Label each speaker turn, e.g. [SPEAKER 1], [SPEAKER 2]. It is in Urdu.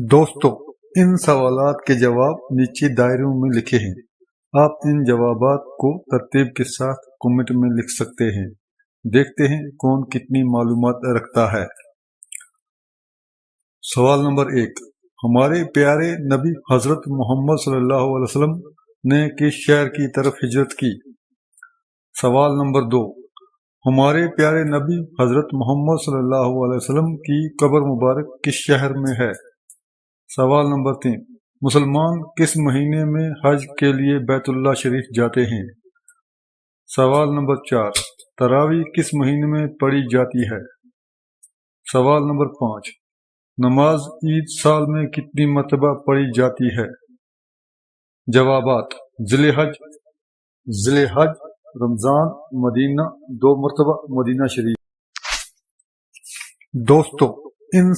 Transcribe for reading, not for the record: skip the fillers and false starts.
[SPEAKER 1] دوستو، ان سوالات کے جواب نیچے دائروں میں لکھے ہیں۔ آپ ان جوابات کو ترتیب کے ساتھ کمنٹ میں لکھ سکتے ہیں۔ دیکھتے ہیں کون کتنی معلومات رکھتا ہے۔ سوال نمبر 1، ہمارے پیارے نبی حضرت محمد صلی اللہ علیہ وسلم نے کس شہر کی طرف ہجرت کی؟ سوال نمبر 2، ہمارے پیارے نبی حضرت محمد صلی اللہ علیہ وسلم کی قبر مبارک کس شہر میں ہے؟ سوال نمبر 3، مسلمان کس مہینے میں حج کے لیے بیت اللہ شریف جاتے ہیں؟ سوال نمبر 4، تراویح کس مہینے میں پڑھی جاتی ہے؟ سوال نمبر 5، نماز عید سال میں کتنی مرتبہ پڑھی جاتی ہے؟ جوابات: ذی الحج، رمضان، مدینہ، 2 مرتبہ مدینہ شریف۔ دوستو، ان